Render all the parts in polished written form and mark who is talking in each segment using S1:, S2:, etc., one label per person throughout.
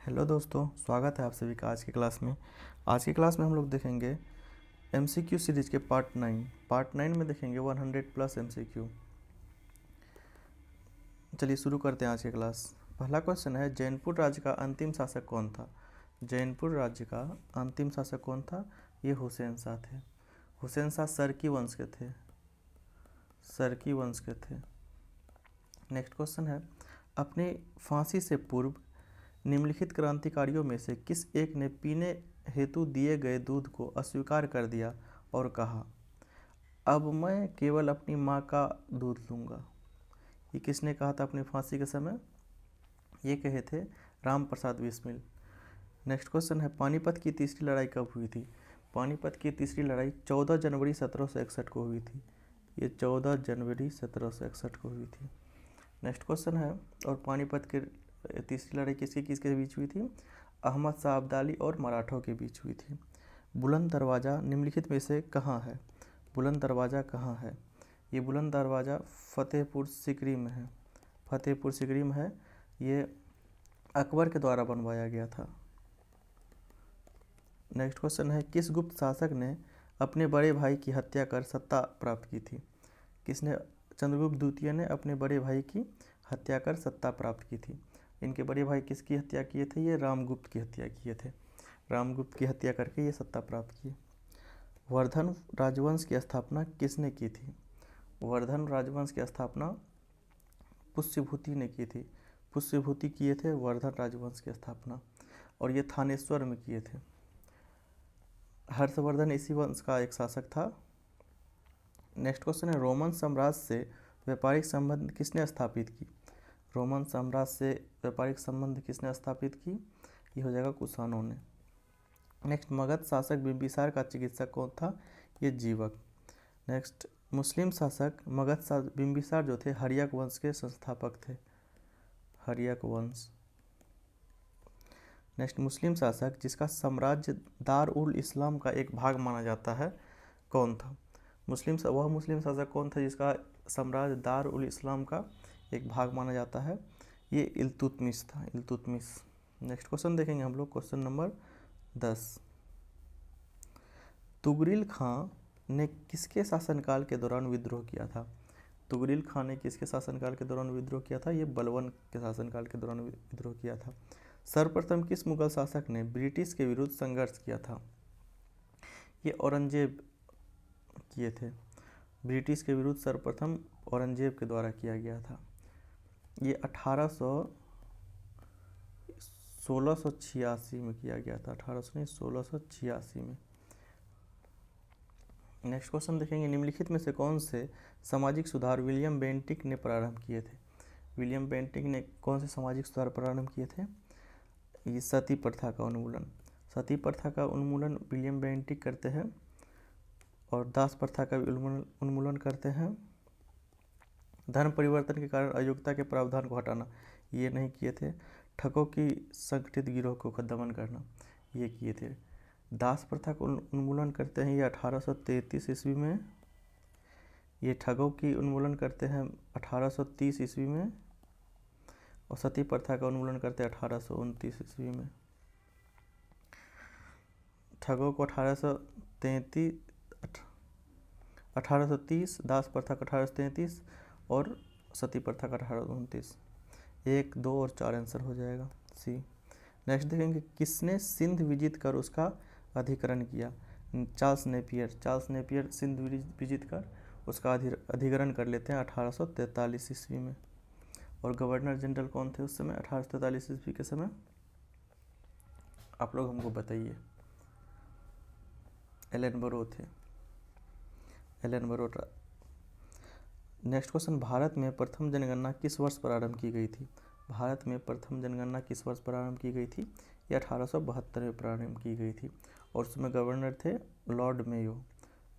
S1: Hello दोस्तों, स्वागत है आप सभी का आज की क्लास में। आज की क्लास में हम लोग देखेंगे एमसीक्यू सीरीज के पार्ट 9 में देखेंगे 100+ एमसीक्यू। चलिए शुरू करते हैं आज की क्लास। पहला क्वेश्चन है, जैनपुर राज्य का अंतिम शासक कौन था? जैनपुर राज्य का अंतिम शासक कौन था? ये हुसैन शाह थे। हुसैन शाह सरकी वंश के थे। सरकी वंश के थे। नेक्स्ट क्वेश्चन है, अपनी फांसी से पूर्व निम्नलिखित क्रांतिकारियों में से किस एक ने पीने हेतु दिए गए दूध को अस्वीकार कर दिया और कहा, अब मैं केवल अपनी माँ का दूध लूँगा? ये किसने कहा था अपनी फांसी के समय? ये कहे थे राम प्रसाद बिस्मिल। नेक्स्ट क्वेश्चन है, पानीपत की तीसरी लड़ाई कब हुई थी? पानीपत की तीसरी लड़ाई 14 जनवरी 1761 को हुई थी। ये 14 जनवरी 1761 को हुई थी। नेक्स्ट क्वेश्चन है, और पानीपत के तीसरी लड़ाई किसके बीच हुई थी? अहमद शाह अब्दाली और मराठों के बीच हुई थी। बुलंद दरवाज़ा निम्नलिखित में से कहाँ है? बुलंद दरवाज़ा कहाँ है? ये बुलंद दरवाज़ा फतेहपुर सिकरी में है। फतेहपुर सिकरी में है। ये अकबर के द्वारा बनवाया गया था। नेक्स्ट क्वेश्चन है, किस गुप्त शासक ने अपने बड़े भाई की हत्या कर सत्ता प्राप्त की थी? किसने? चंद्रगुप्त द्वितीय ने अपने बड़े भाई की हत्या कर सत्ता प्राप्त की थी। इनके बड़े भाई किसकी हत्या किए थे? ये रामगुप्त की हत्या किए थे। रामगुप्त की हत्या करके ये सत्ता प्राप्त की। वर्धन राजवंश की स्थापना किसने की थी? वर्धन राजवंश की स्थापना पुष्यभूति ने की थी। पुष्यभूति किए थे वर्धन राजवंश की स्थापना, और ये थानेश्वर में किए थे। हर्षवर्धन इसी वंश का एक शासक था। नेक्स्ट क्वेश्चन है, रोमन साम्राज्य से व्यापारिक संबंध किसने स्थापित की? रोमन साम्राज्य से व्यापारिक संबंध किसने स्थापित की? ये हो जाएगा कुषाणों ने। नेक्स्ट, मगध शासक बिंबिसार का चिकित्सक कौन था? ये जीवक। नेक्स्ट, मुस्लिम शासक मगध बिंबिसार जो थे हर्यक वंश के संस्थापक थे। हर्यक वंश। नेक्स्ट, मुस्लिम शासक जिसका साम्राज्य दार उल इस्लाम का एक भाग माना जाता है, कौन था? वह मुस्लिम शासक कौन था जिसका साम्राज्य दार उल इस्लाम का एक भाग माना जाता है? ये इल्तुतमिश था। इल्तुतमिश। नेक्स्ट क्वेश्चन देखेंगे हम लोग, क्वेश्चन नंबर 10। तुगरिल खां ने किसके शासनकाल के दौरान विद्रोह किया था? तुगरिल खां ने किसके शासनकाल के दौरान विद्रोह किया था? ये बलबन के शासनकाल के दौरान विद्रोह किया था। सर्वप्रथम किस मुगल शासक ने ब्रिटिश के विरुद्ध संघर्ष किया था? ये औरंगजेब किए थे। ब्रिटिश के विरुद्ध सर्वप्रथम औरंगजेब के द्वारा किया गया था। ये 1686 में किया गया था। 1686 में। नेक्स्ट क्वेश्चन देखेंगे, निम्नलिखित में से कौन से सामाजिक सुधार विलियम बेंटिक ने प्रारंभ किए थे? विलियम बेंटिक ने कौन से सामाजिक सुधार प्रारंभ किए थे? ये सती प्रथा का उन्मूलन। सती प्रथा का उन्मूलन विलियम बेंटिक करते हैं, और दास प्रथा का उन्मूलन करते हैं। धर्म परिवर्तन के कारण अयोग्यता के प्रावधान को हटाना, ये नहीं किए थे। ठगों की संगठित गिरोह को दमन करना, ये किए थे। दास प्रथा को उन्मूलन करते हैं ये 1833 ईस्वी में। ये ठगों की उन्मूलन करते हैं 1830 ईस्वी में, और सती प्रथा का उन्मूलन करते हैं 1829 ईस्वी में। ठगों को 1830, दास प्रथा का 1833 और सती प्रथा का 1829। 1, 2 और 4 आंसर हो जाएगा सी। नेक्स्ट देखेंगे, किसने सिंध विजित कर उसका अधिकरण किया? चार्ल्स नेपियर सिंध विजित कर उसका अधिकरण कर लेते हैं 1843 ईस्वी में। और गवर्नर जनरल कौन थे उस समय 1843 ईस्वी के समय? आप लोग हमको बताइए। एलन बरो थे। एलन बरो। नेक्स्ट क्वेश्चन, भारत में प्रथम जनगणना किस वर्ष प्रारंभ की गई थी? भारत में प्रथम जनगणना किस वर्ष प्रारंभ की गई थी? ये 1872 में प्रारंभ की गई थी, और उसमें गवर्नर थे लॉर्ड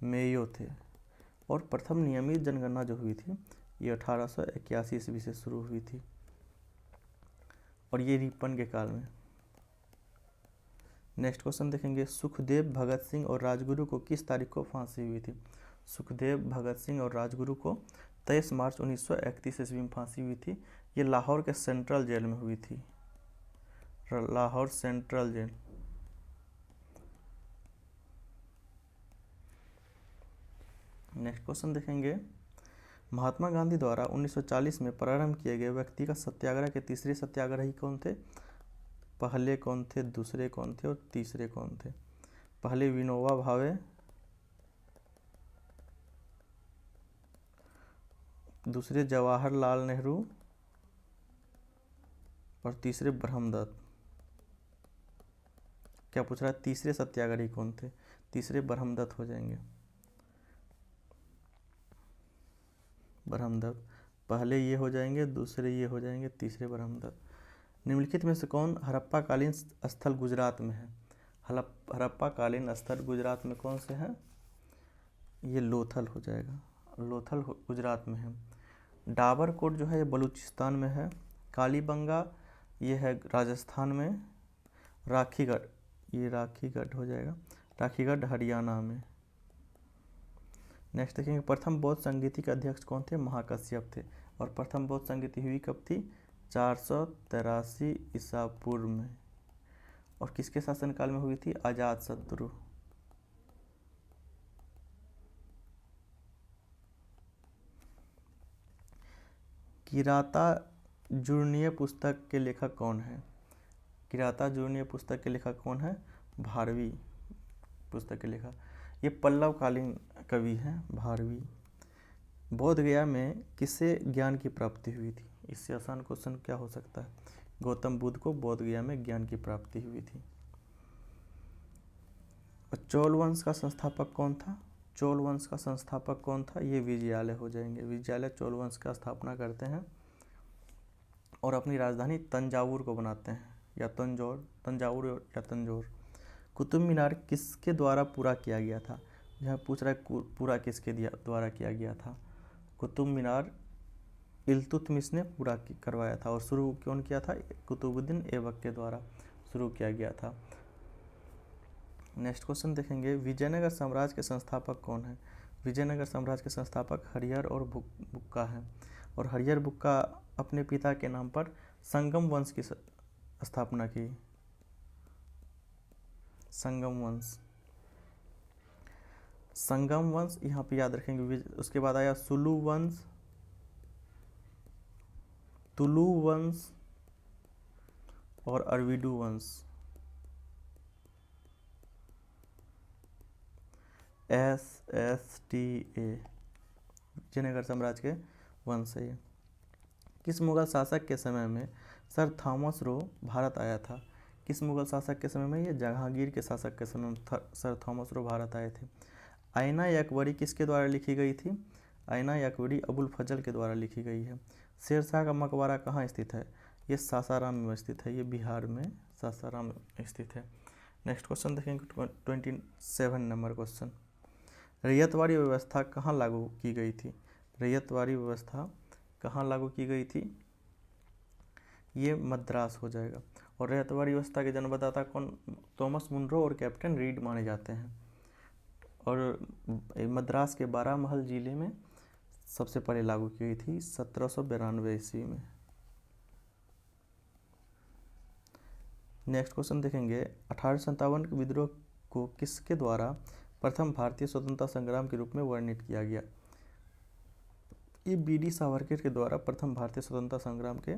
S1: मेयो थे। और प्रथम नियमित जनगणना जो हुई थी ये 1881 ईस्वी से शुरू हुई थी, और ये रिपन के काल में। नेक्स्ट क्वेश्चन देखेंगे, सुखदेव, भगत सिंह और राजगुरु को किस तारीख को फांसी हुई थी? सुखदेव, भगत सिंह और राजगुरु को 23 मार्च 1931 ईस्वी में फांसी हुई थी। ये लाहौर के सेंट्रल जेल में हुई थी। Lahore central jail. Next question देखेंगे, महात्मा गांधी द्वारा 1940 में प्रारंभ किए गए व्यक्तिगत सत्याग्रह के तीसरे सत्याग्रही कौन थे? पहले कौन थे, दूसरे कौन थे और तीसरे कौन थे? पहले विनोबा भावे, दूसरे जवाहरलाल नेहरू और तीसरे ब्रह्मदत्त। क्या पूछ रहा है? तीसरे सत्याग्रही कौन थे? तीसरे ब्रह्मदत्त हो जाएंगे, ब्रह्मदत्त। पहले ये हो जाएंगे, दूसरे ये हो जाएंगे, तीसरे ब्रह्मदत्त। निम्नलिखित में से कौन हड़प्पा कालीन स्थल गुजरात में है? हड़प्पा कालीन स्थल गुजरात में कौन से हैं? ये लोथल हो जाएगा, लोथल गुजरात में है। डाबरकोट जो है ये बलूचिस्तान में है। कालीबंगा ये है राजस्थान में। राखीगढ़, ये राखीगढ़ हो जाएगा, राखीगढ़ हरियाणा में। नेक्स्ट देखेंगे, प्रथम बौद्ध संगीति के अध्यक्ष कौन थे? महाकश्यप थे। और प्रथम बौद्ध संगीति हुई कब थी? 483 ईसा पूर्व में। और किसके शासनकाल में हुई थी? अजातशत्रु। किरातार्जुनीय पुस्तक के लेखक कौन है? किरातार्जुनीय पुस्तक के लेखक कौन है? भारवी पुस्तक के लेखक। ये पल्लव कालीन कवि हैं, भारवी। बोध गया में किससे ज्ञान की प्राप्ति हुई थी? इससे आसान क्वेश्चन क्या हो सकता है? गौतम बुद्ध को बोध गया में ज्ञान की प्राप्ति हुई थी। चोल वंश का संस्थापक कौन था? चोल वंश का संस्थापक कौन था? ये विजयालय हो जाएंगे। विजयालय चोल वंश का स्थापना करते हैं और अपनी राजधानी तंजावुर को बनाते हैं, या तंजावुर या तंजौर। कुतुब मीनार किसके द्वारा पूरा किया गया था? यहाँ पूछ रहा है पूरा किसके द्वारा किया गया था? कुतुब मीनार इल्तुतमिश ने पूरा करवाया था। और शुरू कौन किया था? कुतुबुद्दीन ऐबक के द्वारा शुरू किया गया था। नेक्स्ट क्वेश्चन देखेंगे, विजयनगर साम्राज्य के संस्थापक कौन है? विजयनगर साम्राज्य के संस्थापक हरिहर और बुक्का हैं। और हरिहर बुक्का अपने पिता के नाम पर संगम वंश की स्थापना की। संगम वंश, संगम वंश यहाँ पे याद रखेंगे। उसके बाद आया सुलु वंश, तुलु वंश और अरविडु वंश। SSTA विजयनगर साम्राज्य के वंश है। किस मुगल शासक के समय में सर थॉमस रो भारत आया था? किस मुगल शासक के समय में? ये जहांगीर के शासक के समय में सर थॉमस रो भारत आए थे। आईना अकबरी किसके द्वारा लिखी गई थी? आईना अकबरी अबुल फजल के द्वारा लिखी गई है। शेरशाह का मकबरा कहाँ स्थित है? ये सासाराम में स्थित है, ये बिहार में सासाराम में स्थित है। नेक्स्ट क्वेश्चन देखेंगे 27 नंबर क्वेश्चन, रैयतवाड़ी व्यवस्था कहाँ लागू की गई थी? रैयतवाड़ी व्यवस्था कहाँ लागू की गई थी? ये मद्रास हो जाएगा। और रैयतवाड़ी व्यवस्था के जन्मदाता कौन? थॉमस मुनरो और कैप्टन रीड माने जाते हैं। और मद्रास के बारामहल जिले में सबसे पहले लागू की गई थी 1792 ईस्वी में। नेक्स्ट क्वेश्चन देखेंगे, 1857 के विद्रोह को किसके द्वारा प्रथम भारतीय स्वतंत्रता संग्राम के रूप में वर्णित किया गया? ये BD सावरकर के द्वारा प्रथम भारतीय स्वतंत्रता संग्राम के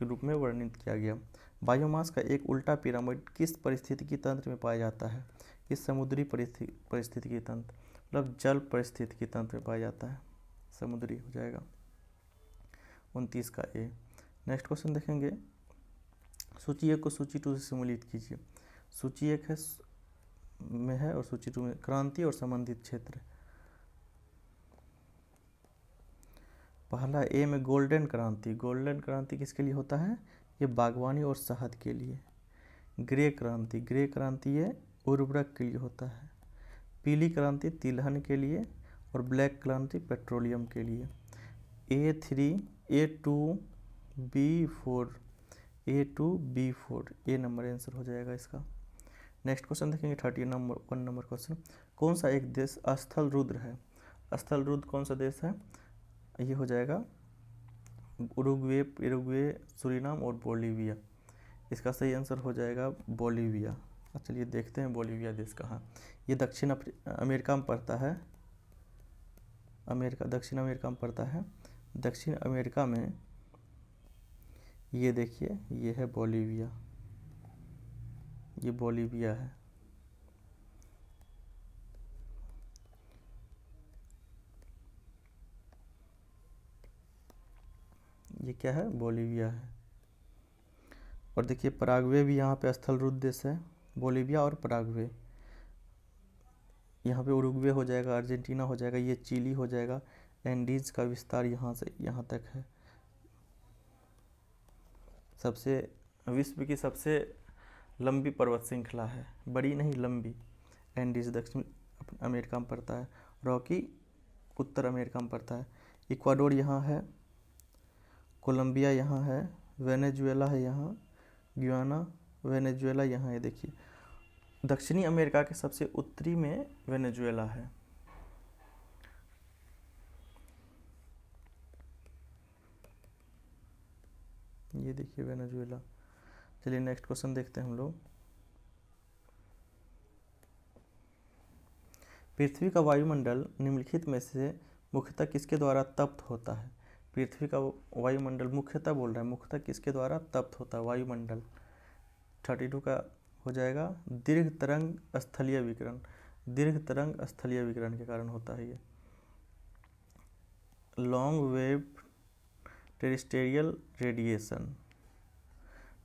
S1: रूप में वर्णित किया गया। बायोमास का एक उल्टा पिरामिड किस परिस्थितिकी तंत्र में पाया जाता है? इस समुद्री परिस्थितिकी तंत्र, मतलब जल परिस्थितिकी तंत्र में पाया जाता है, समुद्री हो जाएगा। 29 का A। नेक्स्ट क्वेश्चन देखेंगे, सूची 1 को सूची 2 से सम्मिलित कीजिए। सूची 1 में है और सूची 2 में क्रांति और संबंधित क्षेत्र। पहला A में गोल्डन क्रांति। गोल्डन क्रांति किसके लिए होता है? ये बागवानी और शहद के लिए। ग्रे क्रांति, ग्रे क्रांति ये उर्वरक के लिए होता है। पीली क्रांति तिलहन के लिए और ब्लैक क्रांति पेट्रोलियम के लिए। A3 A2 B4 A number answer हो जाएगा इसका। नेक्स्ट क्वेश्चन देखेंगे 31 नंबर क्वेश्चन, कौन सा एक देश स्थल रुद्र है? स्थल रुद्र कौन सा देश है? ये हो जाएगा उरुग्वे, पेरुग्वे, सूरीनाम और बोलिविया। इसका सही आंसर हो जाएगा बोलीविया। चलिए देखते हैं बोलीविया देश कहाँ। ये दक्षिण अमेरिका में पड़ता है। दक्षिण अमेरिका में पड़ता है। दक्षिण अमेरिका में ये देखिए, ये है बोलीविया, ये बोलीविया है। ये क्या है? बोलीविया है। और देखिए पराग्वे भी यहाँ पे स्थलरूप देश है, बोलीविया और पराग्वे। यहाँ पे उरुग्वे हो जाएगा, अर्जेंटीना हो जाएगा, ये चिली हो जाएगा। एंडीज का विस्तार यहाँ से यहाँ तक है। विश्व की सबसे लंबी पर्वत श्रृंखला है, बड़ी नहीं लंबी। एंडीज दक्षिण अमेरिका में पड़ता है, रॉकी उत्तर अमेरिका में पड़ता है। इक्वाडोर यहाँ है, कोलंबिया यहाँ है, वेनेजुएला है यहाँ, गुयाना, वेनेजुएला यहाँ है। देखिए दक्षिणी अमेरिका के सबसे उत्तरी में वेनेजुएला है। ये देखिए वेनेजुएला। चलिए नेक्स्ट क्वेश्चन देखते हैं हम लोग। पृथ्वी का वायुमंडल निम्नलिखित में से मुख्यतः किसके द्वारा तप्त होता है? पृथ्वी का वायुमंडल मुख्यतः बोल रहा है, मुख्यतः किसके द्वारा तप्त होता है वायुमंडल? 32 का हो जाएगा दीर्घ तरंग स्थलीय विकिरण। दीर्घ तरंग स्थलीय विकिरण के कारण होता है ये। Long wave terrestrial radiation.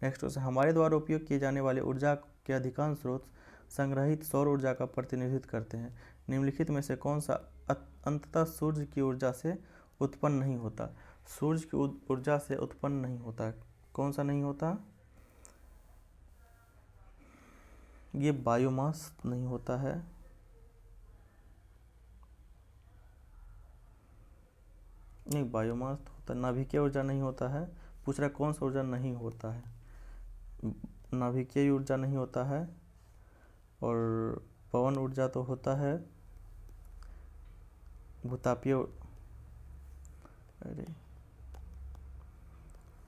S1: Next question, हमारे द्वारा उपयोग किए जाने वाले ऊर्जा के अधिकांश स्रोत संग्रहित सौर ऊर्जा का प्रतिनिधित्व करते हैं। निम्नलिखित में से कौन सा अंततः सूर्य की ऊर्जा से उत्पन्न नहीं होता? सूर्य की ऊर्जा से उत्पन्न नहीं होता, कौन सा नहीं होता? ये बायोमास नहीं होता है, नहीं बायोमास तो होता, नाभिकीय ऊर्जा नहीं होता है। पूछ रहा है कौन सा ऊर्जा नहीं होता है? नाभिकीय ऊर्जा नहीं होता है, और पवन ऊर्जा तो होता है, भूतापीय, अरे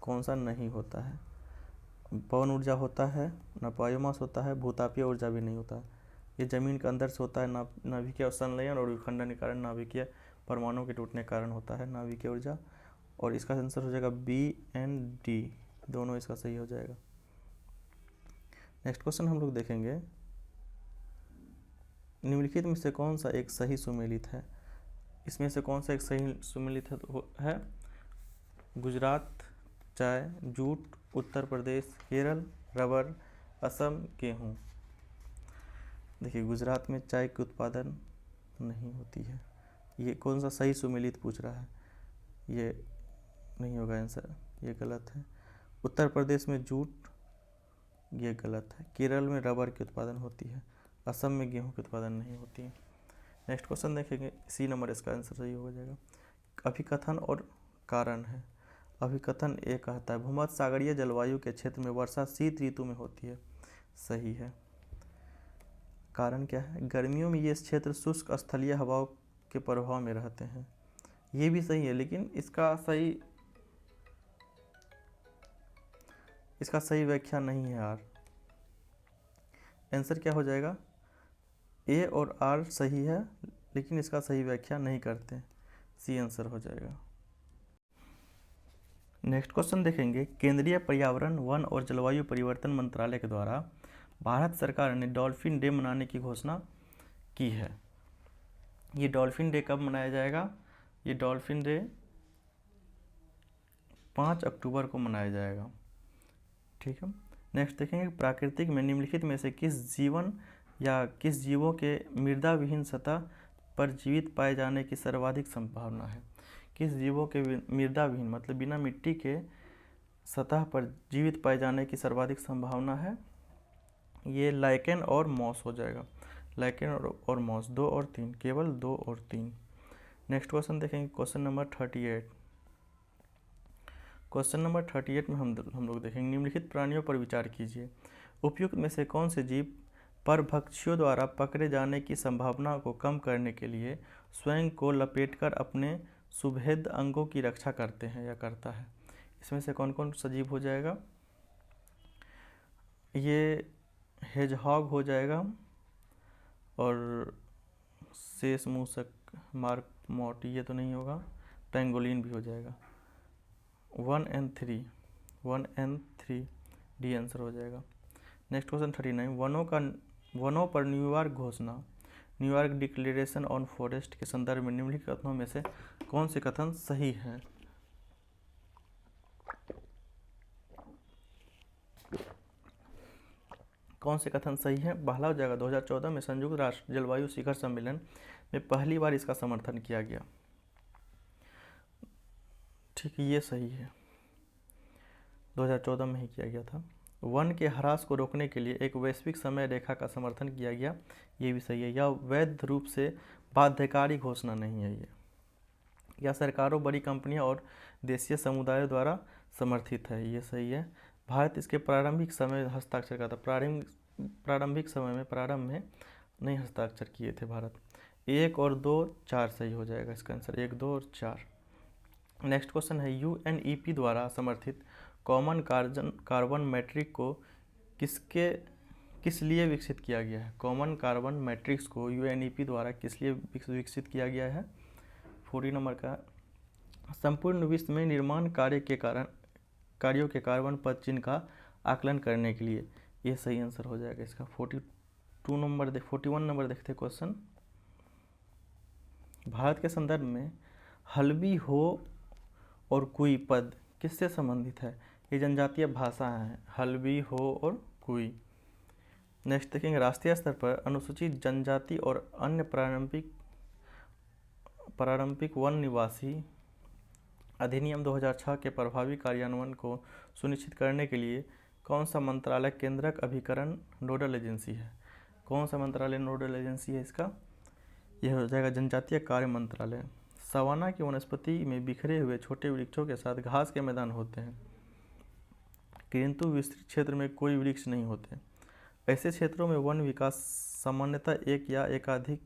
S1: कौन सा नहीं होता है? पवन ऊर्जा होता है, ना बायोमास होता है, भूतापीय ऊर्जा भी नहीं होता। ये जमीन के अंदर से होता है, नाभिकीय संलयन और विखंडन के कारण, नाभिकीय परमाणु के टूटने के कारण होता है नाभिकीय ऊर्जा। और इसका आंसर हो जाएगा बी एंड डी, दोनों इसका सही हो जाएगा। नेक्स्ट क्वेश्चन हम लोग देखेंगे, निम्नलिखित में से कौन सा एक सही सुमेलित है? इसमें से कौन सा एक सही सुमेलित है? गुजरात चाय, जूट, उत्तर प्रदेश, केरल, रबर, असम, गेहूँ। देखिए गुजरात में चाय की उत्पादन नहीं होती है, ये कौन सा सही सुमेलित पूछ रहा है? ये नहीं होगा आंसर, ये गलत है। उत्तर प्रदेश में जूट, ये गलत है। केरल में रबर की उत्पादन होती है, असम में गेहूं की उत्पादन नहीं होती है। नेक्स्ट क्वेश्चन देखेंगे, सी नंबर इसका आंसर सही हो जाएगा। अभिकथन और कारण है। अभिकथन ए कहता है भूमध्य सागरीय जलवायु के क्षेत्र में वर्षा शीत ऋतु में होती है, सही है। कारण क्या है? गर्मियों में ये क्षेत्र शुष्क स्थलीय हवाओं के प्रभाव में रहते हैं, ये भी सही है, लेकिन इसका सही व्याख्या नहीं है यार। आंसर क्या हो जाएगा? ए और आर सही है, लेकिन इसका सही व्याख्या नहीं करते, सी आंसर हो जाएगा। नेक्स्ट क्वेश्चन देखेंगे, केंद्रीय पर्यावरण, वन और जलवायु परिवर्तन मंत्रालय के द्वारा भारत सरकार ने डॉल्फिन डे मनाने की घोषणा की है। ये डॉल्फिन डे कब मनाया जाएगा? ये डॉल्फिन डे 5 अक्टूबर को मनाया जाएगा, ठीक है। नेक्स्ट देखेंगे, प्राकृतिक में निम्नलिखित में से किस जीवन या किस जीवों के मृदा विहीन सतह पर जीवित पाए जाने की सर्वाधिक संभावना है? किस जीवों के मृदा विहीन मतलब बिना मिट्टी के सतह पर जीवित पाए जाने की सर्वाधिक संभावना है? ये लाइकेन और मॉस हो जाएगा। लाइकेन और मॉस, 2 और 3, केवल 2 और 3। नेक्स्ट क्वेश्चन देखेंगे, क्वेश्चन नंबर 38। क्वेश्चन नंबर 38 में हम लोग देखेंगे, निम्नलिखित प्राणियों पर विचार कीजिए। उपयुक्त में से कौन से जीव परभक्षियों द्वारा पकड़े जाने की संभावना को कम करने के लिए स्वयं को लपेटकर अपने सुभेद अंगों की रक्षा करते हैं या करता है? इसमें से कौन कौन सा जीव हो जाएगा? ये हेजहॉग हो जाएगा और शेष मूसक, मार्मोट ये तो नहीं होगा, पेंगोलिन भी हो जाएगा। 1 and 3 डी आंसर हो जाएगा। नेक्स्ट क्वेश्चन 39, वनों पर न्यूयॉर्क घोषणा, न्यूयॉर्क डिक्लेरेशन ऑन फॉरेस्ट के संदर्भ में निम्नलिखित कथनों में से कौन से कथन सही हैं? कौन से कथन सही है? पहला हो जाएगा 2014 में संयुक्त राष्ट्र जलवायु शिखर सम्मेलन में पहली बार इसका समर्थन किया गया। ठीक, ये सही है, 2014 में ही किया गया था। वन के ह्रास को रोकने के लिए एक वैश्विक समय रेखा का समर्थन किया गया, ये भी सही है। यह वैध रूप से बाध्यकारी घोषणा नहीं है ये। यह सरकारों, बड़ी कंपनियां और देशीय समुदायों द्वारा समर्थित है, ये सही है। भारत इसके प्रारंभिक समय में हस्ताक्षर करता, प्रारंभिक समय में, प्रारंभ में नहीं हस्ताक्षर किए थे भारत। 1 और 2 4 सही हो जाएगा इसका आंसर, 1 2 और 4। नेक्स्ट क्वेश्चन है, यूएनईपी द्वारा समर्थित कॉमन कार्बन मैट्रिक को किस लिए विकसित किया गया है? कॉमन कार्बन मैट्रिक्स को यूएनईपी द्वारा किस लिए विकसित किया गया है? 40 नंबर का, संपूर्ण विश्व में निर्माण कार्यों के कार्बन पदचिह्न का आकलन करने के लिए, ये सही आंसर हो जाएगा इसका। 41 नंबर देखते क्वेश्चन, भारत के संदर्भ में हल्बी हो और कुई पद किससे संबंधित है? ये जनजातीय भाषा है, हल्बी हो और कुई। नेक्स्ट देखेंगे, राष्ट्रीय स्तर पर अनुसूचित जनजाति और अन्य पारंपरिक वन निवासी अधिनियम 2006 के प्रभावी कार्यान्वयन को सुनिश्चित करने के लिए कौन सा मंत्रालय केंद्रक अभिकरण नोडल एजेंसी है? कौन सा मंत्रालय नोडल एजेंसी है इसका? यह हो जाएगा जनजातीय कार्य मंत्रालय। सवाना की वनस्पति में बिखरे हुए छोटे वृक्षों के साथ घास के मैदान होते हैं, किंतु विस्तृत क्षेत्र में कोई वृक्ष नहीं होते। ऐसे क्षेत्रों में वन विकास सामान्यतः एक या एकाधिक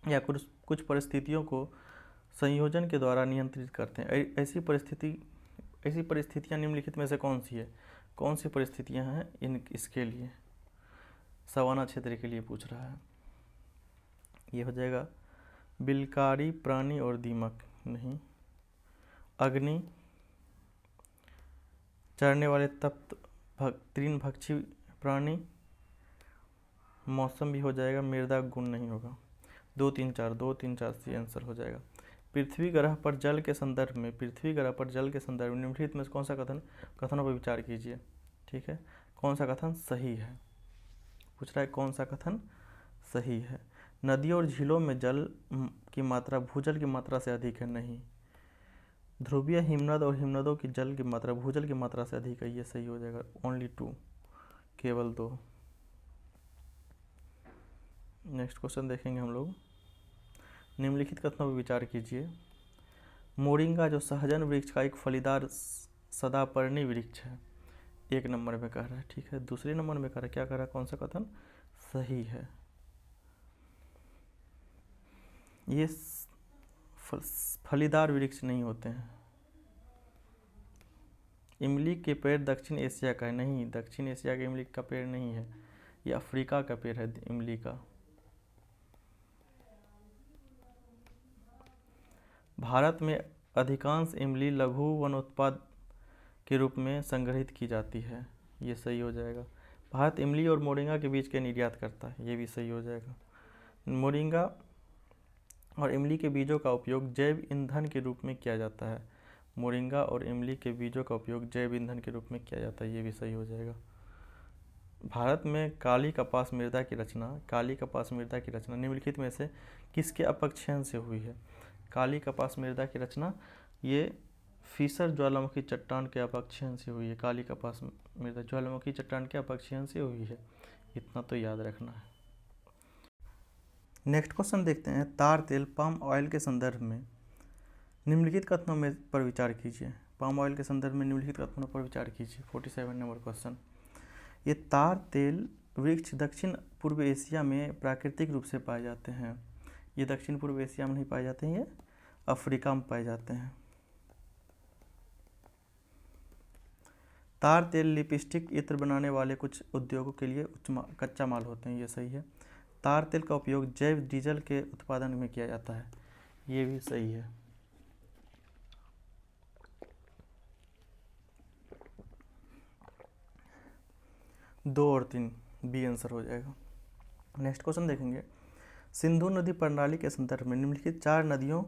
S1: या कुछ परिस्थितियों को संयोजन के द्वारा नियंत्रित करते हैं। ऐसी परिस्थितियां निम्नलिखित में से कौन सी है? कौन सी परिस्थितियां हैं इसके लिए? सवाना क्षेत्र के लिए पूछ रहा है। ये हो जाएगा बिलकारी प्राणी और दीमक नहीं, अग्नि, चरने वाले तृणभक्षी प्राणी, मौसम भी हो जाएगा, मृदा गुण नहीं होगा। 2 3 4 सी आंसर हो जाएगा। पृथ्वी ग्रह पर जल के संदर्भ में निम्नलिखित में कौन सा कथनों पर विचार कीजिए। ठीक है, कौन सा कथन सही है? पूछ रहा है कौन सा कथन सही है। नदियों और झीलों में जल की मात्रा भूजल की मात्रा से अधिक है, नहीं। ध्रुवीय हिमनद और हिमनदों की जल की मात्रा भूजल की मात्रा से अधिक है, ये सही हो जाएगा। ओनली 2, केवल 2। नेक्स्ट क्वेश्चन देखेंगे हम लोग, निम्नलिखित कथनों पर विचार कीजिए। मोरिंगा जो सहजन वृक्ष का एक फलीदार सदापर्णी वृक्ष है, 1 नंबर में कह रहा है। ठीक है, दूसरे नंबर में कह रहा है, क्या कह रहा है, कौन सा कथन सही है? ये फलीदार वृक्ष नहीं होते हैं। इमली के पेड़ दक्षिण एशिया का है, नहीं, दक्षिण एशिया के इमली का पेड़ नहीं है, ये अफ्रीका का पेड़ है इमली का। भारत में अधिकांश इमली लघु वनोत्पाद के रूप में संग्रहित की जाती है, ये सही हो जाएगा। भारत इमली और मोरिंगा के बीज के निर्यात करता है, ये भी सही हो जाएगा। मोरिंगा और इमली के बीजों का उपयोग जैव ईंधन के रूप में किया जाता है। मोरिंगा और इमली के बीजों का उपयोग जैव ईंधन के रूप में किया जाता है, ये भी सही हो जाएगा। भारत में काली कपास मृदा की रचना निम्नलिखित में से किसके अपक्षयन से हुई है? काली कपास मृदा की रचना ये फिशर ज्वालामुखी चट्टान के अपक्षयन से हुई है। काली कपास मृदा ज्वालामुखी चट्टान के अपक्षयन से हुई है, इतना तो याद रखना है। नेक्स्ट क्वेश्चन देखते हैं, तार तेल पाम ऑयल के संदर्भ में निम्नलिखित कथनों में पर विचार कीजिए। पाम ऑयल के संदर्भ में निम्नलिखित कथनों पर विचार कीजिए। 47 नंबर क्वेश्चन, ये तार तेल वृक्ष दक्षिण पूर्व एशिया में प्राकृतिक रूप से पाए जाते हैं। ये दक्षिण पूर्व एशिया में नहीं पाए जाते हैं, ये अफ्रीका में पाए जाते हैं। तार तेल, लिपस्टिक, इत्र बनाने वाले कुछ उद्योगों के लिए कच्चा माल होते हैं, ये सही है। तार तेल का उपयोग जैव डीजल के उत्पादन में किया जाता है, ये भी सही है। दो और तीन बी आंसर हो जाएगा। नेक्स्ट क्वेश्चन देखेंगे, सिंधु नदी प्रणाली के संदर्भ में निम्नलिखित 4 नदियों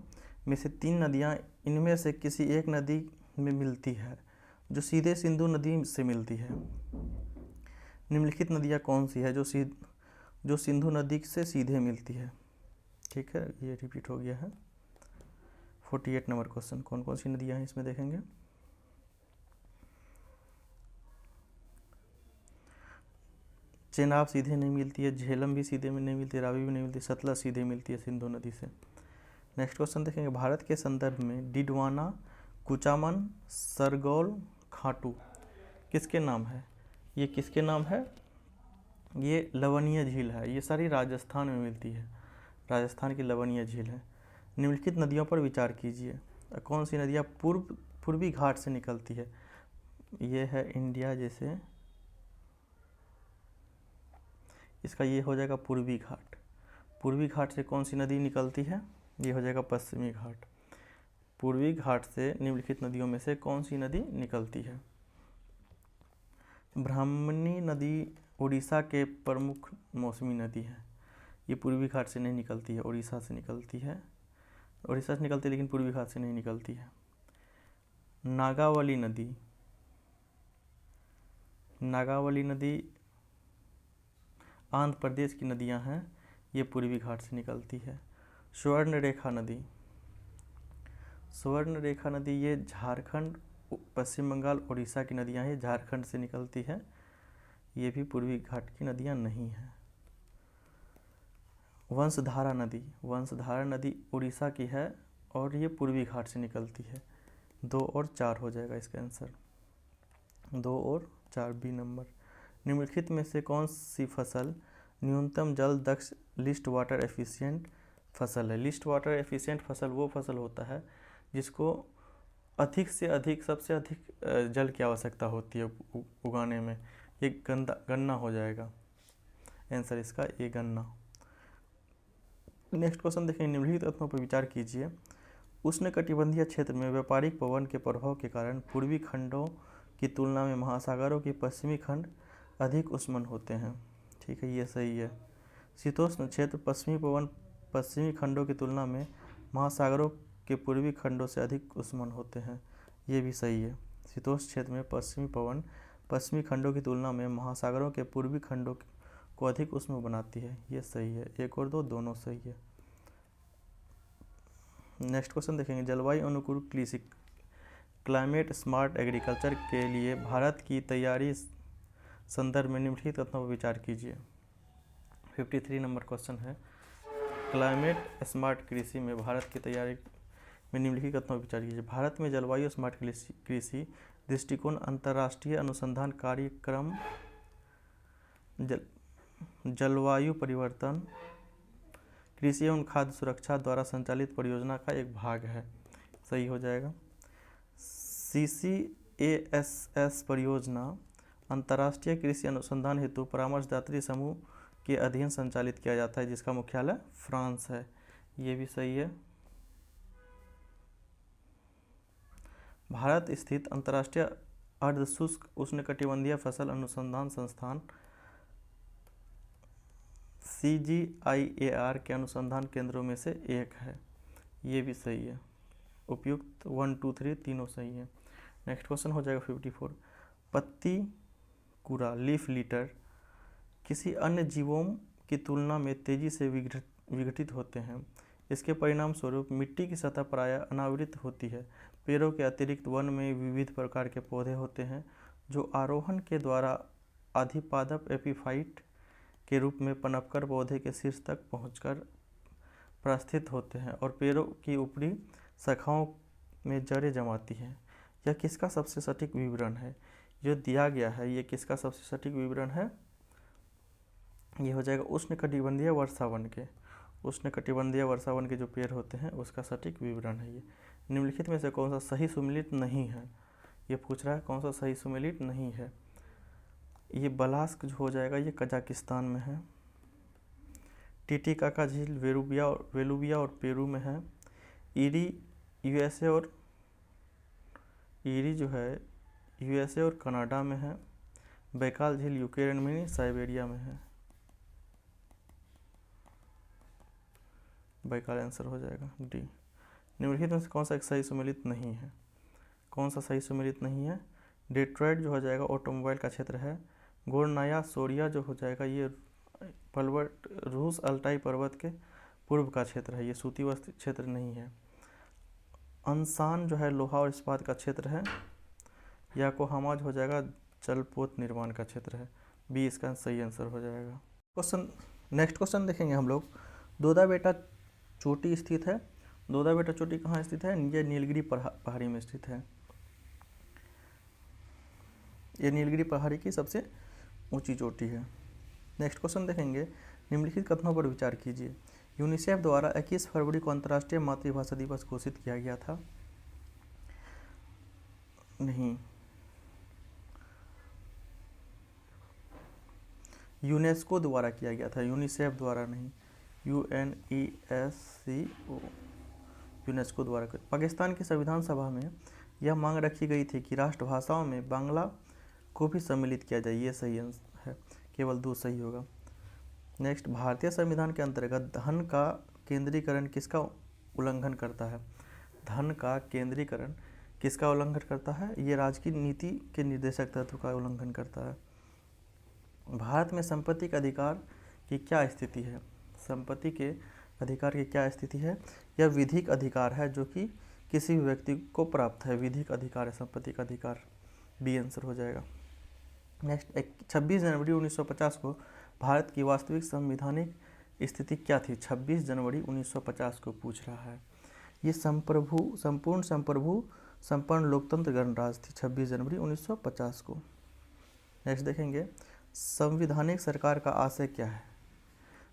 S1: में से 3 नदियां इनमें से किसी एक नदी में मिलती है जो सीधे सिंधु नदी से मिलती है। निम्नलिखित नदियां कौन सी है जो सिंधु नदी से सीधे मिलती है? ठीक है, ये रिपीट हो गया है। 48 नंबर क्वेश्चन, कौन कौन सी नदियां हैं इसमें देखेंगे। चेनाब सीधे नहीं मिलती है, झेलम भी सीधे में नहीं मिलती है, रावी भी नहीं मिलती, सतलज सीधे मिलती है सिंधु नदी से। नेक्स्ट क्वेश्चन देखेंगे, भारत के संदर्भ में डिडवाना, कुचामन, सरगोल, खाटू किसके नाम है? ये किसके नाम है? ये लवणीय झील है, ये सारी राजस्थान में मिलती है, राजस्थान की लवणीय झील है। निम्नलिखित नदियों पर विचार कीजिए, कौन सी नदियाँ पूर्वी घाट से निकलती है? ये है इंडिया, जैसे इसका ये हो जाएगा पूर्वी घाट। पूर्वी घाट से कौन सी नदी निकलती है? ये हो जाएगा पश्चिमी घाट। पूर्वी घाट से निम्नलिखित नदियों में से कौन सी नदी निकलती है? ब्राह्मणी नदी उड़ीसा के प्रमुख मौसमी नदी है, ये पूर्वी घाट से नहीं निकलती है, उड़ीसा से निकलती है। उड़ीसा से निकलती है लेकिन पूर्वी घाट से नहीं निकलती है। नागावली नदी, नागावली नदी आंध्र प्रदेश की नदियां हैं, ये पूर्वी घाट से निकलती है। स्वर्ण रेखा नदी, स्वर्ण रेखा नदी ये झारखंड, पश्चिम बंगाल, उड़ीसा की नदियां हैं, झारखंड से निकलती है, ये भी पूर्वी घाट की नदियां नहीं हैं। वंशधारा नदी, वंशधारा नदी उड़ीसा की है और ये पूर्वी घाट से निकलती है। 2 और 4 हो जाएगा इसका आंसर, 2 और 4 बी नंबर। निम्नलिखित में से कौन सी फसल न्यूनतम जल दक्ष लिस्ट वाटर एफिशिएंट फसल है? लिस्ट वाटर एफिशिएंट फसल वो फसल होता है जिसको अधिक से अधिक, सबसे अधिक जल की आवश्यकता होती है उगाने में। ये गन्ना हो जाएगा आंसर इसका, ये गन्ना। नेक्स्ट क्वेश्चन देखें, निम्नलिखित तथ्यों पर विचार कीजिए। उष्णकटिबंधीय क्षेत्र में व्यापारिक पवन के प्रभाव के कारण पूर्वी खंडों की तुलना में महासागरों के पश्चिमी खंड अधिक उष्ण होते हैं। ठीक है, ये सही है। शीतोष्ण क्षेत्र पश्चिमी खंडों की तुलना में महासागरों के पूर्वी खंडों से अधिक उष्ण होते हैं, ये भी सही है। शीतोष्ण क्षेत्र में पश्चिमी पवन पश्चिमी खंडों की तुलना में महासागरों के पूर्वी खंडों को अधिक उष्ण बनाती है, ये सही है। 1 और 2 दोनों सही है। नेक्स्ट क्वेश्चन देखेंगे, जलवायु अनुकूल कृषि क्लाइमेट स्मार्ट एग्रीकल्चर के लिए भारत की तैयारी संदर्भ में निम्नलिखित तथ्यों पर विचार कीजिए। 53 नंबर क्वेश्चन है, क्लाइमेट स्मार्ट कृषि में भारत की तैयारी में निम्नलिखित तथ्यों पर विचार कीजिए। भारत में जलवायु स्मार्ट कृषि दृष्टिकोण अंतर्राष्ट्रीय अनुसंधान कार्यक्रम जलवायु परिवर्तन, कृषि एवं खाद्य सुरक्षा द्वारा संचालित परियोजना का एक भाग है, सही हो जाएगा। CCASS परियोजना अंतर्राष्ट्रीय कृषि अनुसंधान हेतु परामर्शदात्री समूह के अधीन संचालित किया जाता है, जिसका मुख्यालय फ्रांस है, ये भी सही है। भारत स्थित अंतर्राष्ट्रीय अर्धशुष्क उष्णकटिबंधीय फसल अनुसंधान संस्थान CGIAR के अनुसंधान केंद्रों में से एक है, ये भी सही है। उपयुक्त 1, 2, 3 तीनों सही है। नेक्स्ट क्वेश्चन हो जाएगा 54, पत्ती कूड़ा लीफ लिटर किसी अन्य जीवों की तुलना में तेजी से विघटित होते हैं। इसके परिणाम स्वरूप मिट्टी की सतह प्रायः अनावृत होती है। पेड़ों के अतिरिक्त वन में विविध प्रकार के पौधे होते हैं जो आरोहण के द्वारा अधिपादप एपीफाइट के रूप में पनपकर पौधे के शीर्ष तक पहुंचकर प्रस्थित होते हैं और पेड़ों की ऊपरी शाखाओं में जड़ें जमाती हैं। यह किसका सबसे सटीक विवरण है? जो दिया गया है ये किसका सबसे सटीक विवरण है? ये हो जाएगा उष्णकटिबंधीय वर्षावन के, उष्णकटिबंधीय वर्षावन के जो पेड़ होते हैं उसका सटीक विवरण है ये। निम्नलिखित में से कौन सा सही सुमेलित नहीं है? ये पूछ रहा है कौन सा सही सुमेलित नहीं है। ये बलास्क जो हो जाएगा ये कजाकिस्तान में है। टीटीकाका झील वेलुबिया और पेरू में है। ईरी यूएसए और ईरी जो है यूएसए और कनाडा में है। बैकाल झील यूक्रेन में नहीं साइबेरिया में है। बैकाल आंसर हो जाएगा डी। निम्नलिखित में से कौन सा एक सही सुमेलित नहीं है? कौन सा सही सुमेलित नहीं है? डेट्रॉइट जो हो जाएगा ऑटोमोबाइल का क्षेत्र है। गोरनाया सोरिया जो हो जाएगा ये पर्वत रूस अल्टाई पर्वत के पूर्व का क्षेत्र है, ये सूती वस्त्र क्षेत्र नहीं है। अंसान जो है लोहा और इस्पात का क्षेत्र है। याकोहामा जो हो जाएगा जलपोत निर्माण का क्षेत्र है। बी इसका सही आंसर हो जाएगा। नेक्स्ट क्वेश्चन देखेंगे हम लोग। दोदा बेटा चोटी स्थित है। दोदा बेटा चोटी कहाँ स्थित है? ये नीलगिरी पहाड़ी में स्थित है। ये नीलगिरी पहाड़ी की सबसे ऊंची चोटी है। नेक्स्ट क्वेश्चन देखेंगे। निम्नलिखित कथनों पर विचार कीजिए। यूनिसेफ द्वारा 21 फरवरी को अंतर्राष्ट्रीय मातृभाषा दिवस घोषित किया गया था। नहीं, यूनेस्को द्वारा किया गया था, यूनिसेफ द्वारा नहीं। UNESCO यूनेस्को द्वारा। पाकिस्तान की संविधान सभा में यह मांग रखी गई थी कि राष्ट्रभाषाओं में बांग्ला को भी सम्मिलित किया जाए। ये सही है, केवल 2 सही होगा। नेक्स्ट, भारतीय संविधान के अंतर्गत धन का केंद्रीकरण किसका उल्लंघन करता है? धन का केंद्रीकरण किसका उल्लंघन करता है? ये राजकीय नीति के निर्देशक तत्व का उल्लंघन करता है। भारत में संपत्ति के अधिकार की क्या स्थिति है? संपत्ति के अधिकार की क्या स्थिति है? यह विधिक अधिकार है जो कि किसी भी व्यक्ति को प्राप्त है। विधिक अधिकार है संपत्ति का अधिकार। बी आंसर हो जाएगा। नेक्स्ट, 26 जनवरी 1950 को भारत की वास्तविक संवैधानिक स्थिति क्या थी? 26 जनवरी 1950 को पूछ रहा है। ये संपूर्ण संप्रभु संपन्न लोकतंत्र गणराज्य थी 26 जनवरी 1950 को। नेक्स्ट देखेंगे, संवैधानिक सरकार का आशय क्या है?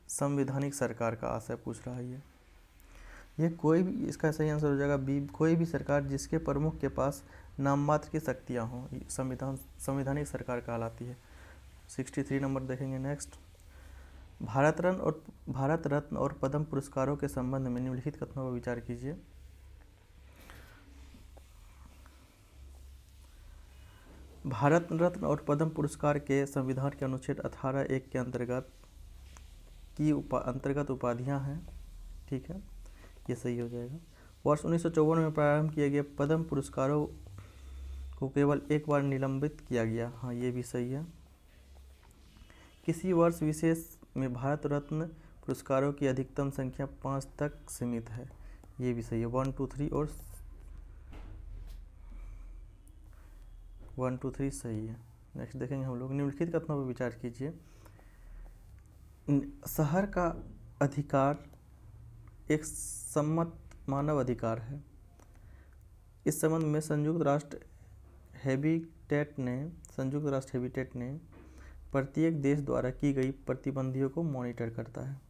S1: संवैधानिक सरकार का आशय पूछ रहा है ये कोई भी, इसका सही आंसर हो जाएगा बी। कोई भी सरकार जिसके प्रमुख के पास नाम मात्र की शक्तियाँ हों, संवैधानिक सरकार कहलाती है। 63 नंबर देखेंगे। नेक्स्ट, भारत रत्न और पद्म पुरस्कारों के संबंध में निम्नलिखित कथनों पर विचार कीजिए। भारत रत्न और पद्म पुरस्कार के संविधान के अनुच्छेद 18(1) के अंतर्गत उपाधियां हैं। ठीक है, ये सही हो जाएगा। वर्ष 1954 में प्रारंभ किए गए पद्म पुरस्कारों को केवल एक बार निलंबित किया गया। हाँ, ये भी सही है। किसी वर्ष विशेष में भारत रत्न पुरस्कारों की अधिकतम संख्या 5 तक सीमित है। ये भी सही है। 1 2 3 और 1 2 3 सही है। नेक्स्ट देखेंगे हम लोग। निम्नलिखित कथनों पर विचार कीजिए। शहर का अधिकार एक सम्मत मानव अधिकार है। इस संबंध में संयुक्त राष्ट्र हैबिटेट ने प्रत्येक देश द्वारा की गई प्रतिबंधियों को मॉनिटर करता है।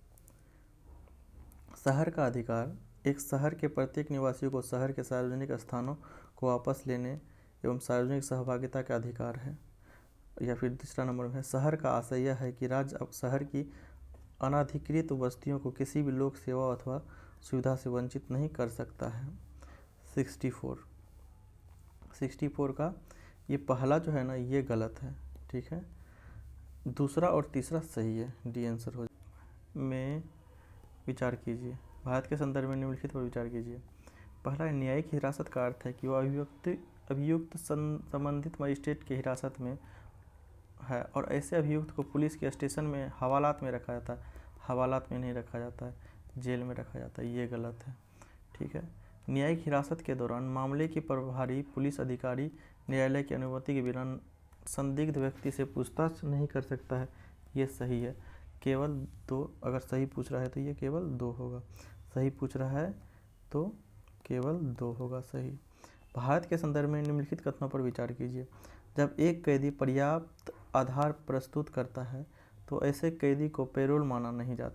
S1: शहर का अधिकार एक शहर के प्रत्येक निवासियों को शहर के सार्वजनिक स्थानों को वापस लेने एवं सार्वजनिक सहभागिता का अधिकार है। या फिर तीसरा नंबर में, शहर का आशय यह है कि राज्य अब शहर की अनाधिकृत बस्तियों को किसी भी लोक सेवा अथवा सुविधा से वंचित नहीं कर सकता है। 64 का ये पहला जो है ना, ये गलत है। ठीक है, दूसरा और तीसरा सही है। डी आंसर हो में विचार कीजिए। भारत के संदर्भ में निम्नलिखित पर विचार कीजिए। पहला, न्यायिक हिरासत का अर्थ है कि वह अभियुक्त संबंधित मजिस्ट्रेट की हिरासत में है और ऐसे अभियुक्त को पुलिस के स्टेशन में हवालात में रखा जाता है। हवालात में नहीं रखा जाता है, जेल में रखा जाता है। ये गलत है। ठीक है, न्यायिक हिरासत के दौरान मामले की प्रभारी पुलिस अधिकारी न्यायालय की अनुमति के बिना संदिग्ध व्यक्ति से पूछताछ नहीं कर सकता है। ये सही है। केवल 2, अगर सही पूछ रहा है तो ये केवल 2 होगा। सही पूछ रहा है तो केवल 2 होगा सही। भारत के संदर्भ में निम्नलिखित कथनों पर विचार कीजिए। जब एक कैदी पर्याप्त आधार प्रस्तुत करता है तो ऐसे कैदी को पैरोल माना नहीं जा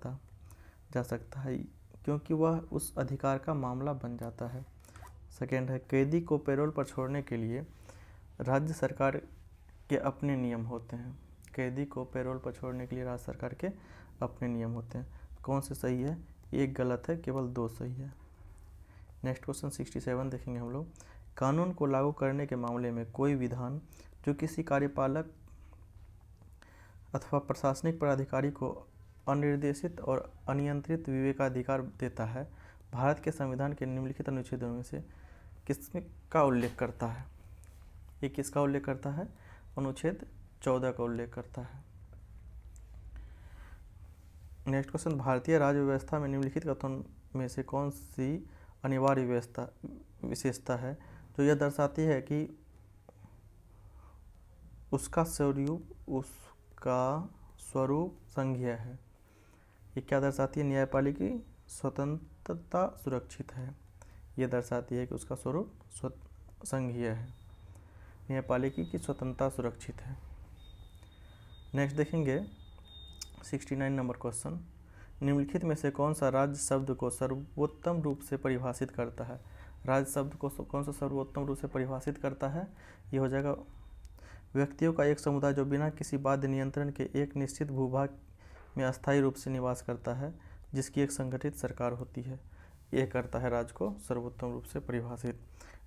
S1: सकता है, क्योंकि वह उस अधिकार का मामला बन जाता है। सेकेंड है, कैदी को पैरोल पर छोड़ने के लिए राज्य सरकार के अपने नियम होते हैं। कैदी को पैरोल पर छोड़ने के लिए राज्य सरकार के अपने नियम होते हैं। कौन से सही है? एक गलत है, केवल 2 सही है। नेक्स्ट क्वेश्चन 67 देखेंगे हम लोग। कानून को लागू करने के मामले में कोई विधान जो किसी कार्यपालक अथवा प्रशासनिक पदाधिकारी को अनिर्देशित और अनियंत्रित विवेकाधिकार देता है, भारत के संविधान के निम्नलिखित अनुच्छेदों में से किसमें का उल्लेख करता है? ये किसका उल्लेख करता है? अनुच्छेद 14 का उल्लेख करता है। नेक्स्ट क्वेश्चन, भारतीय राज्य व्यवस्था में निम्नलिखित कथनों में से कौन सी अनिवार्य विशेषता है जो यह दर्शाती है कि उसका स्वरूप संघीय है? ये क्या दर्शाती है? न्यायपालिका की स्वतंत्रता सुरक्षित है। ये दर्शाती है कि उसका स्वरूप संघीय है। न्यायपालिका की स्वतंत्रता सुरक्षित है। नेक्स्ट देखेंगे 69 नंबर क्वेश्चन। निम्नलिखित में से कौन सा राज्य शब्द को सर्वोत्तम रूप से परिभाषित करता है? राज्य शब्द को कौन सा सर्वोत्तम रूप से परिभाषित करता है? ये हो जाएगा व्यक्तियों का एक समुदाय जो बिना किसी बाध्य नियंत्रण के एक निश्चित भूभाग में अस्थायी रूप से निवास करता है, जिसकी एक संगठित सरकार होती है। यह करता है राज्य को सर्वोत्तम रूप से परिभाषित।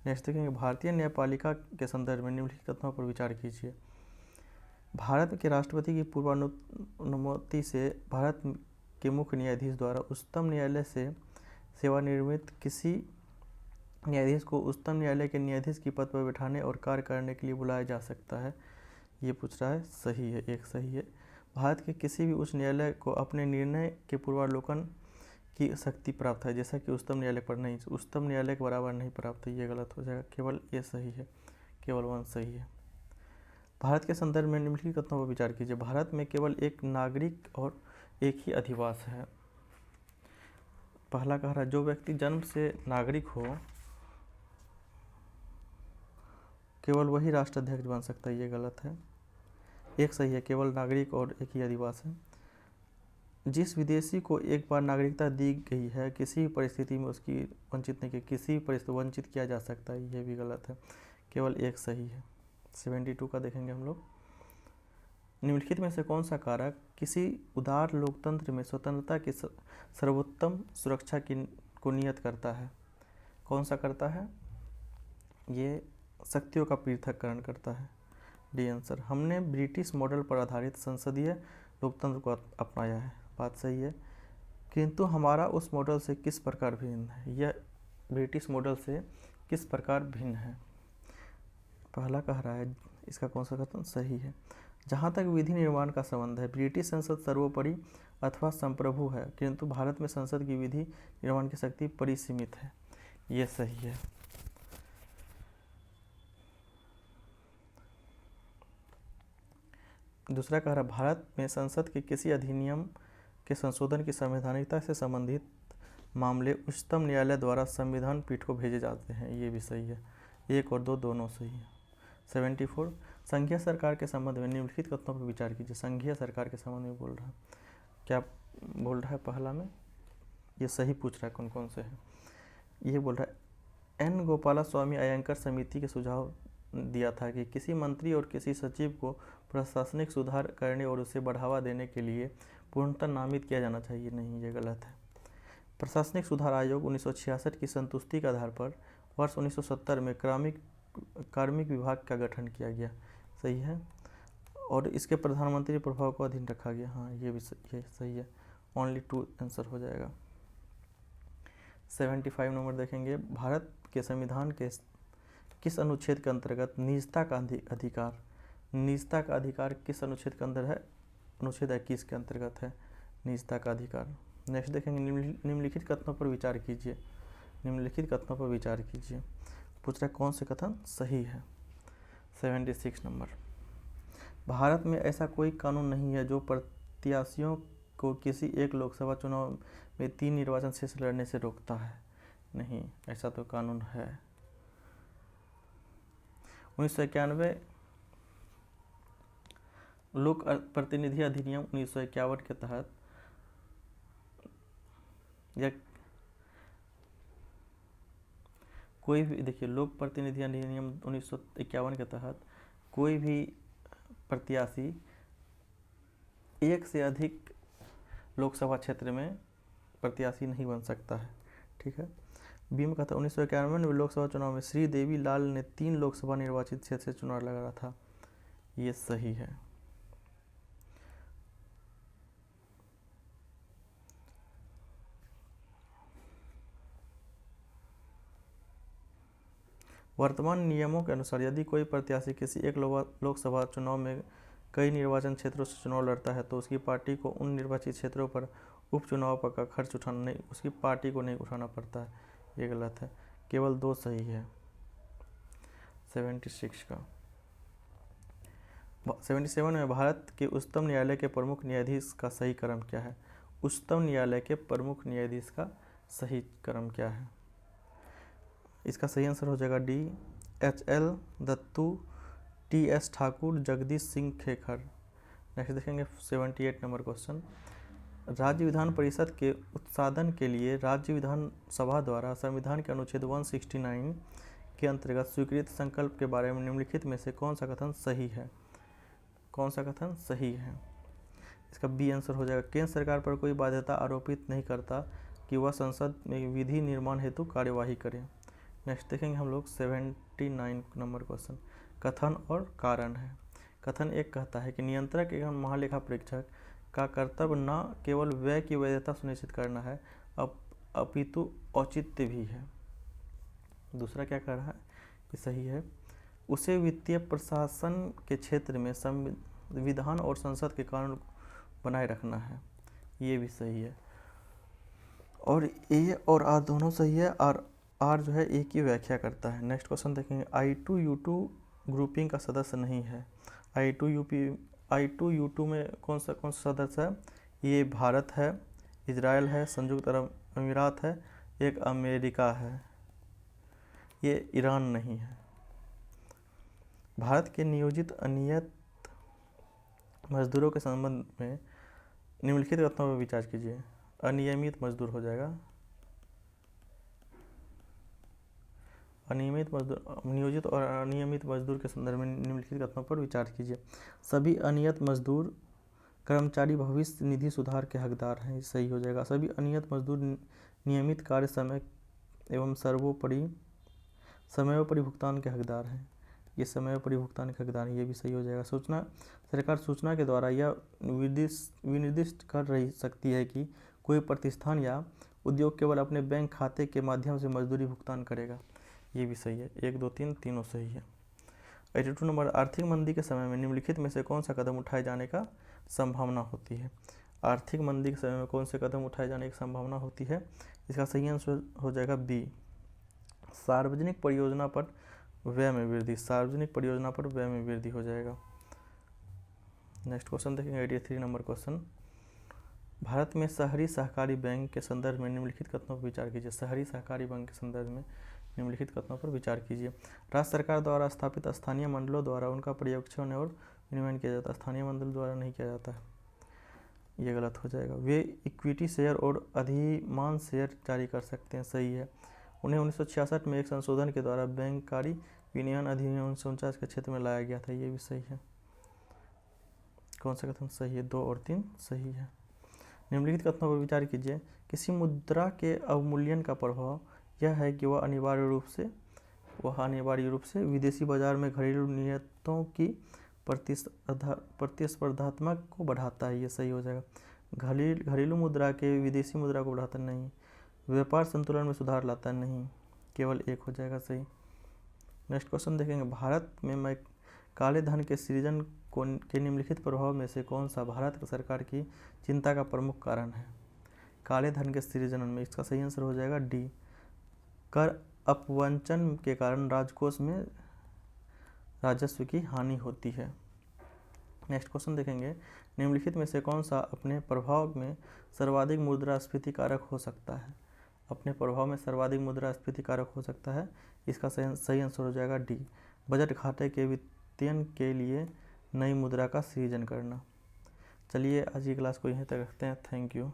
S1: नेक्स्ट देखेंगे, भारतीय न्यायपालिका के संदर्भ में निम्नलिखित कथनों पर विचार कीजिए। भारत के राष्ट्रपति की पूर्वानुमति से भारत के मुख्य न्यायाधीश द्वारा उच्चतम न्यायालय से सेवानिवृत्त किसी न्यायाधीश को उच्चतम न्यायालय के न्यायाधीश की पद पर बैठाने और कार्य करने के लिए बुलाया जा सकता है। ये पूछ रहा है, सही है, एक सही है। भारत के किसी भी उच्च न्यायालय को अपने निर्णय के पूर्वावलोकन की शक्ति प्राप्त है, जैसा कि उच्चतम न्यायालय पर नहीं, उच्चतम न्यायालय के बराबर नहीं प्राप्त है। ये गलत हो जाएगा, केवल ये सही है, केवल 1 सही है। भारत के संदर्भ में निम्नलिखित कथनों पर विचार कीजिए। भारत में केवल एक नागरिक और एक ही अधिवास है। पहला कह रहा है, जो व्यक्ति जन्म से नागरिक हो केवल वही राष्ट्राध्यक्ष बन सकता है। ये गलत है, एक सही है, केवल नागरिक और एक ही अधिवास है। जिस विदेशी को एक बार नागरिकता दी गई है, किसी भी परिस्थिति में उसकी वंचित नहीं, किसी भी परिस्थिति वंचित किया जा सकता है। ये भी गलत है, केवल एक सही है। 72 का देखेंगे हम लोग। निम्नलिखित में से कौन सा कारक किसी उदार लोकतंत्र में स्वतंत्रता की सर्वोत्तम सुरक्षा को नियत करता है? कौन सा करता है? ये शक्तियों का पृथक्करण करता है। D answer. हमने ब्रिटिश मॉडल पर आधारित संसदीय लोकतंत्र को अपनाया है। बात सही है, किंतु हमारा उस मॉडल से किस प्रकार भिन्न है? यह ब्रिटिश मॉडल से किस प्रकार भिन्न है? पहला कह रहा है, इसका कौन सा कथन सही है? जहाँ तक विधि निर्माण का संबंध है, ब्रिटिश संसद सर्वोपरि अथवा संप्रभु है, किंतु भारत में संसद की विधि निर्माण की शक्ति परिसीमित है। ये सही है। दूसरा कह रहा, भारत में संसद के किसी अधिनियम के संशोधन की संवैधानिकता से संबंधित मामले उच्चतम न्यायालय द्वारा संविधान पीठ को भेजे जाते हैं। ये भी सही है, 1 और 2 दोनों सही है। 74, संघीय सरकार के संबंध में निम्नलिखित कथनों पर विचार कीजिए। संघीय सरकार के संबंध में बोल रहा है, क्या बोल रहा है? पहला में ये सही पूछ रहा है, कौन कौन से हैं। ये बोल रहा है, एन गोपालास्वामी अयंकर समिति के सुझाव दिया था कि किसी मंत्री और किसी सचिव को प्रशासनिक सुधार करने और उसे बढ़ावा देने के लिए पूर्णतः नामित किया जाना चाहिए। नहीं, ये गलत है। प्रशासनिक सुधार आयोग 1966 की संतुष्टि के आधार पर वर्ष 1970 में कार्मिक विभाग का गठन किया गया। सही है। और इसके प्रधानमंत्री प्रभाव को अधीन रखा गया। हाँ, ये भी सही है, ओनली 2 आंसर हो जाएगा। 75 नंबर देखेंगे, भारत के संविधान के किस अनुच्छेद के अंतर्गत निजता का अधिकार किस अनुच्छेद के अंदर है? अनुच्छेद 21 के अंतर्गत है निजता का अधिकार। नेक्स्ट देखेंगे, निम्नलिखित कथनों पर विचार कीजिए। निम्नलिखित कथनों पर विचार कीजिए। पूछ रहा है, कौन से कथन सही है? 76 नंबर, भारत में ऐसा कोई कानून नहीं है जो प्रत्याशियों को किसी एक लोकसभा चुनाव में 3 निर्वाचन क्षेत्र लड़ने से रोकता है। नहीं, ऐसा तो कानून है। 1991 लोक प्रतिनिधि अधिनियम 1951 के तहत कोई भी देखिए, लोक प्रतिनिधि अधिनियम 1951 के तहत कोई भी प्रत्याशी एक से अधिक लोकसभा क्षेत्र में प्रत्याशी नहीं बन सकता है। ठीक है। बी में कहता है 1991 में लोकसभा चुनाव में श्रीदेवी लाल ने 3 लोकसभा निर्वाचित क्षेत्र से चुनाव लड़ा था। ये सही है। वर्तमान नियमों के अनुसार यदि कोई प्रत्याशी किसी एक लोकसभा चुनाव में कई निर्वाचन क्षेत्रों से चुनाव लड़ता है तो उसकी पार्टी को उन निर्वाचित क्षेत्रों पर उपचुनाव का खर्च उठाना नहीं, उसकी पार्टी को नहीं उठाना पड़ता है। ये गलत है, केवल 2 सही है। 76 का 77 में भारत के उच्चतम न्यायालय के प्रमुख न्यायाधीश का सही क्रम क्या है? उच्चतम न्यायालय के प्रमुख न्यायाधीश का सही क्रम क्या है? इसका सही आंसर हो जाएगा D, HL Dattu, TS Thakur, Jagdish Singh खेखर। नेक्स्ट देखेंगे 78 नंबर क्वेश्चन। राज्य विधान परिषद के उत्साधन के लिए राज्य विधानसभा द्वारा संविधान के अनुच्छेद 169 के अंतर्गत स्वीकृत संकल्प के बारे में निम्नलिखित में से कौन सा कथन सही है? कौन सा कथन सही है? इसका बी आंसर हो जाएगा, केंद्र सरकार पर कोई बाध्यता आरोपित नहीं करता कि वह संसद में विधि निर्माण हेतु कार्यवाही करे। नेक्स्ट देखेंगे हम लोग 79 नंबर क्वेश्चन। कथन और कारण है। कथन एक कहता है कि नियंत्रक एवं महालेखा परीक्षक का कर्तव्य न केवल व्यय की वैधता सुनिश्चित करना है अपितु औचित्य भी है। दूसरा क्या कह रहा है कि सही है, उसे वित्तीय प्रशासन के क्षेत्र में संविधान और संसद के कानून बनाए रखना है। ये भी सही है। और ए और आर दोनों सही है, और आर जो है ए की व्याख्या करता है। नेक्स्ट क्वेश्चन देखेंगे। I2U2 ग्रुपिंग का सदस्य नहीं है। I2U2 में कौन सा सदस्य है? ये भारत है, इजराइल है, संयुक्त अरब अमीरात है, एक अमेरिका है, ये ईरान नहीं है। भारत के नियोजित अनियत मजदूरों के संबंध में निम्नलिखित कथनों पर विचार कीजिए। अनियमित मजदूर हो जाएगा, अनियमित मजदूर, नियोजित और अनियमित मजदूर के संदर्भ में निम्नलिखित कथनों पर विचार कीजिए। सभी अनियत मजदूर कर्मचारी भविष्य निधि सुधार के हकदार हैं। सही हो जाएगा। सभी अनियत मजदूर नियमित कार्य समय एवं सर्वोपरि समयोपरि भुगतान के हकदार हैं। ये समयोपरि भुगतान के हकदार हैं, ये भी सही हो जाएगा। सरकार सूचना के द्वारा यह विनिर्दिष्ट कर रही सकती है कि कोई प्रतिष्ठान या उद्योग केवल अपने बैंक खाते के माध्यम से मजदूरी भुगतान करेगा। ये भी सही है। 1, 2, 3 तीनों सही है। 82 नंबर। आर्थिक मंदी के समय में निम्नलिखित में से कौन सा कदम उठाए जाने का संभावना होती है? आर्थिक मंदी के समय में कौन से कदम उठाए जाने की संभावना होती है? इसका सही आंसर हो जाएगा बी, सार्वजनिक परियोजना पर व्यय में वृद्धि। सार्वजनिक परियोजना पर व्यय में वृद्धि हो जाएगा। नेक्स्ट क्वेश्चन देखेंगे 83 नंबर क्वेश्चन। भारत में शहरी सहकारी बैंक के संदर्भ में निम्नलिखित कथनों पर विचार कीजिए। शहरी सहकारी बैंक के संदर्भ में निम्नलिखित कथनों पर विचार कीजिए। राज्य सरकार द्वारा स्थापित स्थानीय मंडलों द्वारा उनका पर्यवेक्षण और विनियमन किया जाता है। स्थानीय मंडल द्वारा नहीं किया जाता है, ये गलत हो जाएगा। वे इक्विटी शेयर और अधिमांश शेयर जारी कर सकते हैं। सही है। उन्हें 1966 में एक संशोधन के द्वारा बैंककारी विनियमन अधिनियम 1949 के क्षेत्र में लाया गया था। ये भी सही है। कौन सा कथन सही है? 2 और 3 सही है। निम्नलिखित कथनों पर विचार कीजिए। किसी मुद्रा के अवमूल्यन का प्रभाव यह है कि वह अनिवार्य रूप से विदेशी बाजार में घरेलू निर्यातों की प्रतिस्पर्धात्मक को बढ़ाता है। ये सही हो जाएगा। घरेलू मुद्रा के विदेशी मुद्रा को बढ़ाता नहीं, व्यापार संतुलन में सुधार लाता नहीं, केवल 1 हो जाएगा सही। नेक्स्ट क्वेश्चन देखेंगे। भारत में काले धन के सृजन के निम्नलिखित प्रभाव में से कौन सा भारत सरकार की चिंता का प्रमुख कारण है? काले धन के सृजन में इसका सही आंसर हो जाएगा डी, कर अपवंचन के कारण राजकोष में राजस्व की हानि होती है। नेक्स्ट क्वेश्चन देखेंगे। निम्नलिखित में से कौन सा अपने प्रभाव में सर्वाधिक मुद्रास्फीति कारक हो सकता है? अपने प्रभाव में सर्वाधिक मुद्रास्फीति कारक हो सकता है। इसका सही आंसर हो जाएगा डी, बजट घाटे के वित्तीयन के लिए नई मुद्रा का सृजन करना। चलिए आज की क्लास को यहीं तक रखते हैं। Thank you.